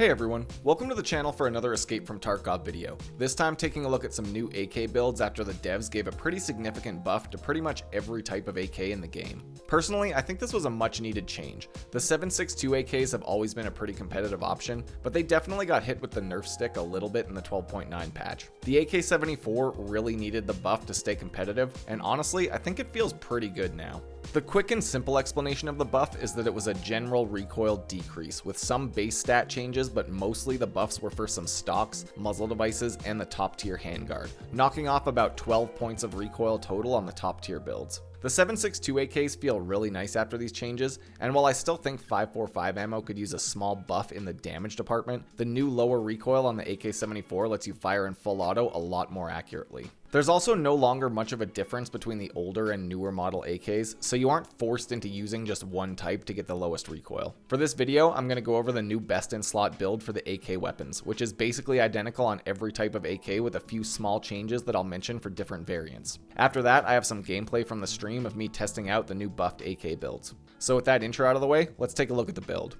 Hey everyone, welcome to the channel for another Escape from Tarkov video. This time taking a look at some new AK builds after the devs gave a pretty significant buff to pretty much every type of AK in the game. Personally, I think this was a much needed change. The 7.62 AKs have always been a pretty competitive option, but they definitely got hit with the nerf stick a little bit in the 12.9 patch. The AK-74 really needed the buff to stay competitive, and honestly, I think it feels pretty good now. The quick and simple explanation of the buff is that it was a general recoil decrease, with some base stat changes, but mostly the buffs were for some stocks, muzzle devices, and the top tier handguard, knocking off about 12 points of recoil total on the top tier builds. The 7.62 AKs feel really nice after these changes, and while I still think 5.45 ammo could use a small buff in the damage department, the new lower recoil on the AK-74 lets you fire in full auto a lot more accurately. There's also no longer much of a difference between the older and newer model AKs, so you aren't forced into using just one type to get the lowest recoil. For this video, I'm going to go over the new best in slot build for the AK weapons, which is basically identical on every type of AK with a few small changes that I'll mention for different variants. After that, I have some gameplay from the stream of me testing out the new buffed AK builds. So with that intro out of the way, let's take a look at the build.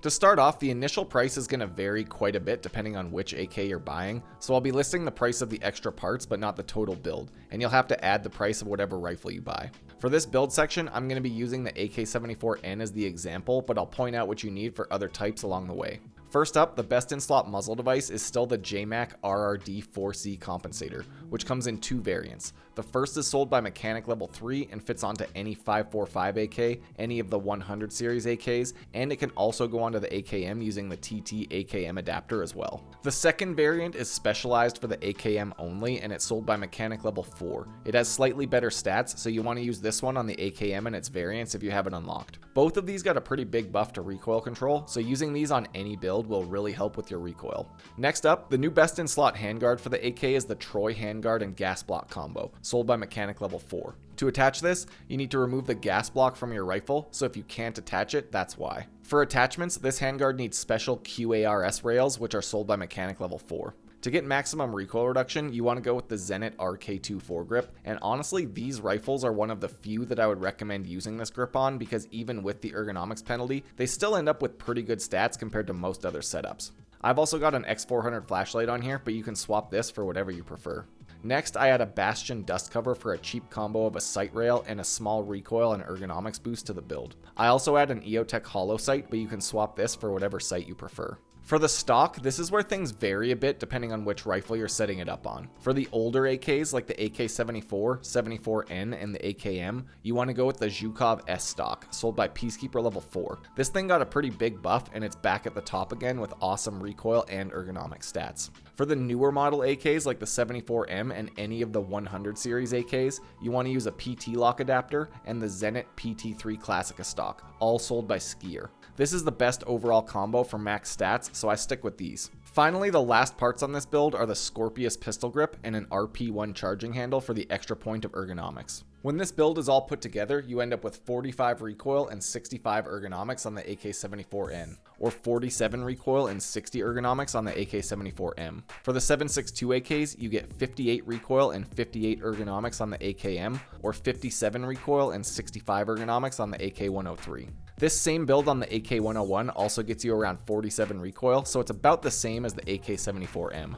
To start off, the initial price is going to vary quite a bit depending on which AK you're buying, so I'll be listing the price of the extra parts but not the total build, and you'll have to add the price of whatever rifle you buy. For this build section, I'm going to be using the AK-74N as the example, but I'll point out what you need for other types along the way. First up, the best in slot muzzle device is still the JMac RRD4C compensator, which comes in two variants. The first is sold by mechanic level 3 and fits onto any 5.45 AK, any of the 100 series AKs, and it can also go onto the AKM using the TT AKM adapter as well. The second variant is specialized for the AKM only, and it's sold by mechanic level 4. It has slightly better stats, so you want to use this one on the AKM and its variants if you have it unlocked. Both of these got a pretty big buff to recoil control, so using these on any build will really help with your recoil. Next up, the new best in slot handguard for the AK is the Troy handguard and gas block combo, sold by mechanic level 4. To attach this, you need to remove the gas block from your rifle, so if you can't attach it, that's why. For attachments, this handguard needs special QARS rails, which are sold by mechanic level 4. To get maximum recoil reduction, you want to go with the Zenit RK2 foregrip, and honestly, these rifles are one of the few that I would recommend using this grip on because even with the ergonomics penalty, they still end up with pretty good stats compared to most other setups. I've also got an X400 flashlight on here, but you can swap this for whatever you prefer. Next, I add a Bastion dust cover for a cheap combo of a sight rail and a small recoil and ergonomics boost to the build. I also add an EOTech hollow sight, but you can swap this for whatever sight you prefer. For the stock, this is where things vary a bit depending on which rifle you're setting it up on. For the older AKs like the AK-74, 74N, and the AKM, you want to go with the Zhukov S stock, sold by Peacekeeper level 4. This thing got a pretty big buff and it's back at the top again with awesome recoil and ergonomic stats. For the newer model AKs like the 74M and any of the 100 series AKs, you want to use a PT lock adapter and the Zenit PT3 Classica stock, all sold by Skier. This is the best overall combo for max stats, so I stick with these. Finally, the last parts on this build are the Scorpius pistol grip and an RP1 charging handle for the extra point of ergonomics. When this build is all put together, you end up with 45 recoil and 65 ergonomics on the AK-74N, or 47 recoil and 60 ergonomics on the AK-74M. For the 7.62 AKs, you get 58 recoil and 58 ergonomics on the AKM, or 57 recoil and 65 ergonomics on the AK-103. This same build on the AK-101 also gets you around 47 recoil, so it's about the same as the AK-74M.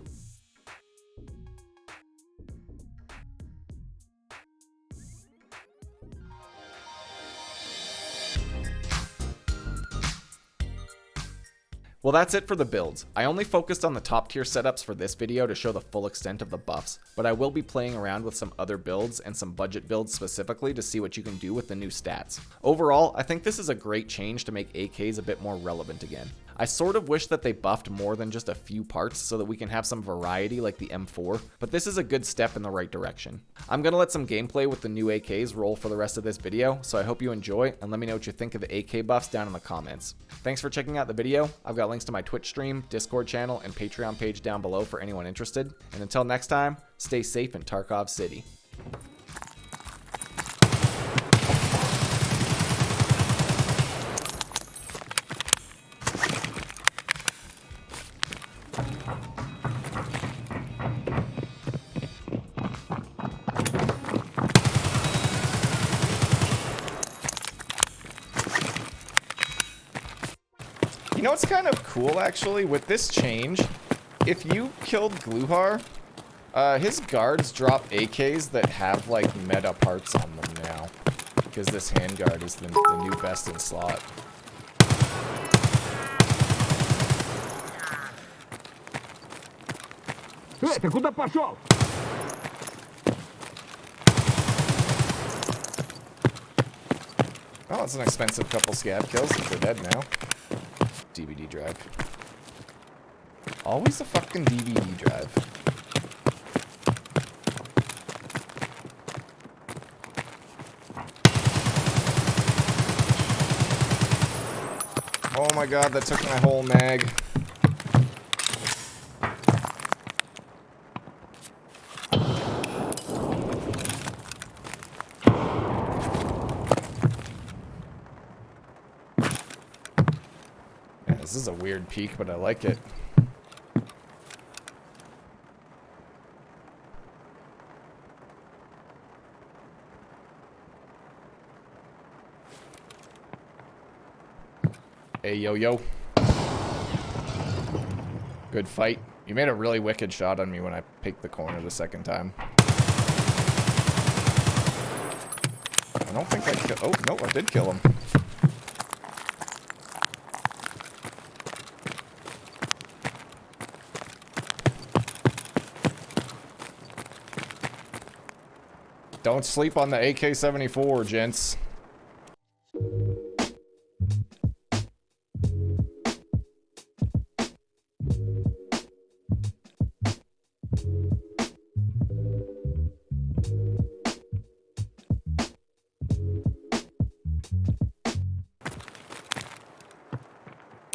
Well, that's it for the builds. I only focused on the top tier setups for this video to show the full extent of the buffs, but I will be playing around with some other builds and some budget builds specifically to see what you can do with the new stats. Overall, I think this is a great change to make AKs a bit more relevant again. I sort of wish that they buffed more than just a few parts so that we can have some variety like the M4, but this is a good step in the right direction. I'm gonna let some gameplay with the new AKs roll for the rest of this video, so I hope you enjoy and let me know what you think of the AK buffs down in the comments. Thanks for checking out the video. I've got links to my Twitch stream, Discord channel, and Patreon page down below for anyone interested. And until next time, stay safe in Tarkov City. You know what's kind of cool, actually? With this change, if you killed Gluhar, his guards drop AKs that have, like, meta parts on them now. Because this handguard is the new best in slot. Ты куда пошел? Oh, it's an expensive couple scab kills if they're dead now. DVD drive. Always a fucking DVD drive. Oh my god, that took my whole mag. Yeah, this is a weird peak, but I like it. Hey, yo. Good fight. You made a really wicked shot on me when I picked the corner the second time. I don't think I killed... Oh, no, I did kill him. Don't sleep on the AK-74, gents.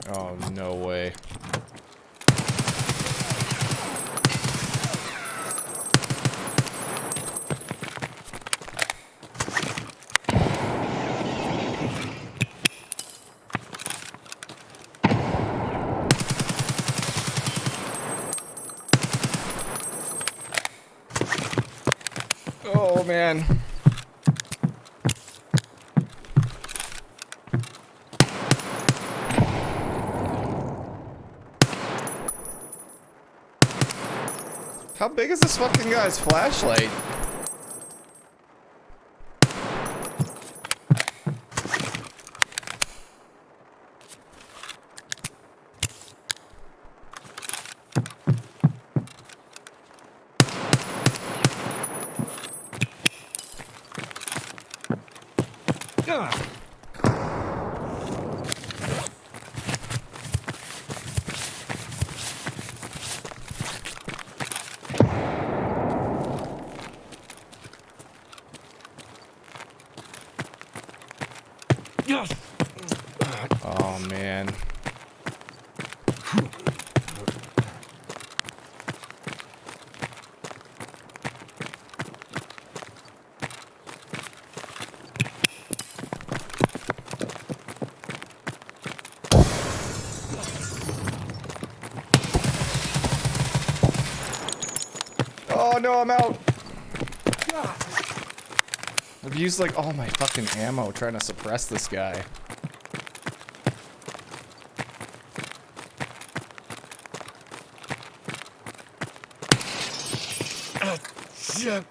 Oh, no way. Oh, man. How big is this fucking guy's flashlight? Oh, man. Oh, no, I'm out. I've used, like, all my fucking ammo trying to suppress this guy. Shit.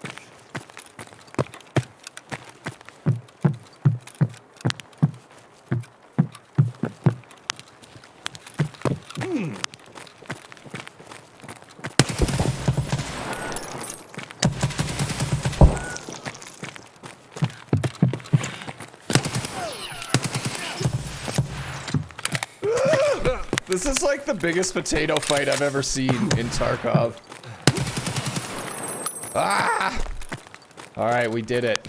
This is like the biggest potato fight I've ever seen in Tarkov. Ah! Alright, we did it.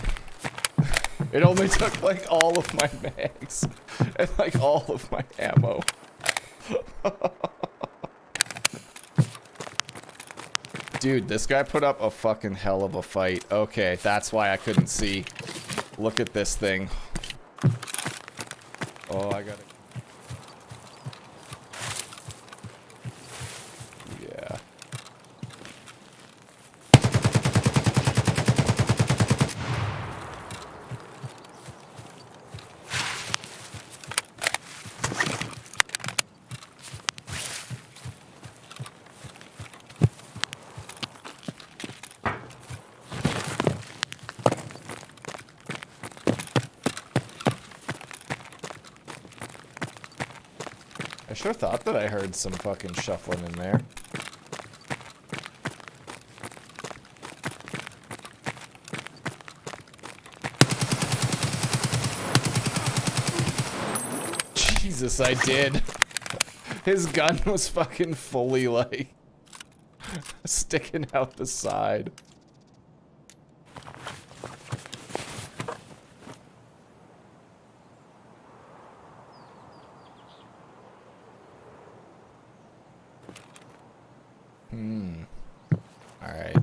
It only took like all of my mags and like all of my ammo. Dude, this guy put up a fucking hell of a fight. Okay, that's why I couldn't see. Look at this thing. Oh, I gotta... Yeah. sure thought that I heard some fucking shuffling in there. Jesus, I did. His gun was fucking fully, like, sticking out the side. Alright.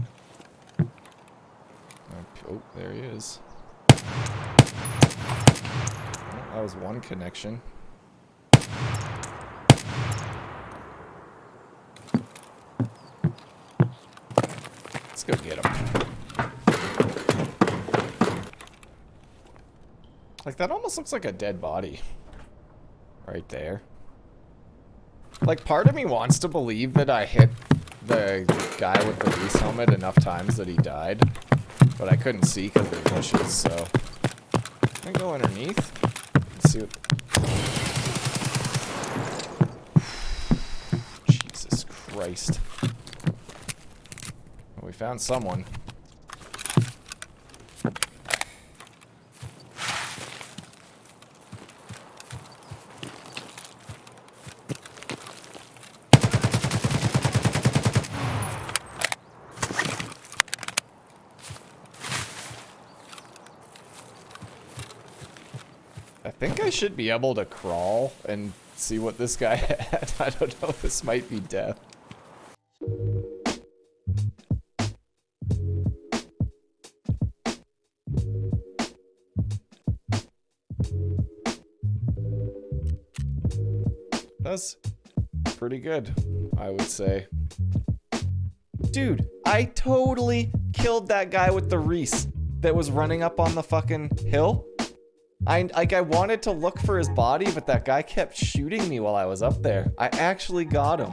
Oh, there he is. Well, that was one connection. Let's go get him. Like, that almost looks like a dead body. Right there. Like, part of me wants to believe that I hit the guy with the Reese helmet enough times that he died. But I couldn't see because of the bushes, so... Can I go underneath? Let's see what... Jesus Christ. Well, we found someone. I think I should be able to crawl and see what this guy had. I don't know, this might be death. That's pretty good, I would say. Dude, I totally killed that guy with the Reese that was running up on the fucking hill. I wanted to look for his body, but that guy kept shooting me while I was up there. I actually got him.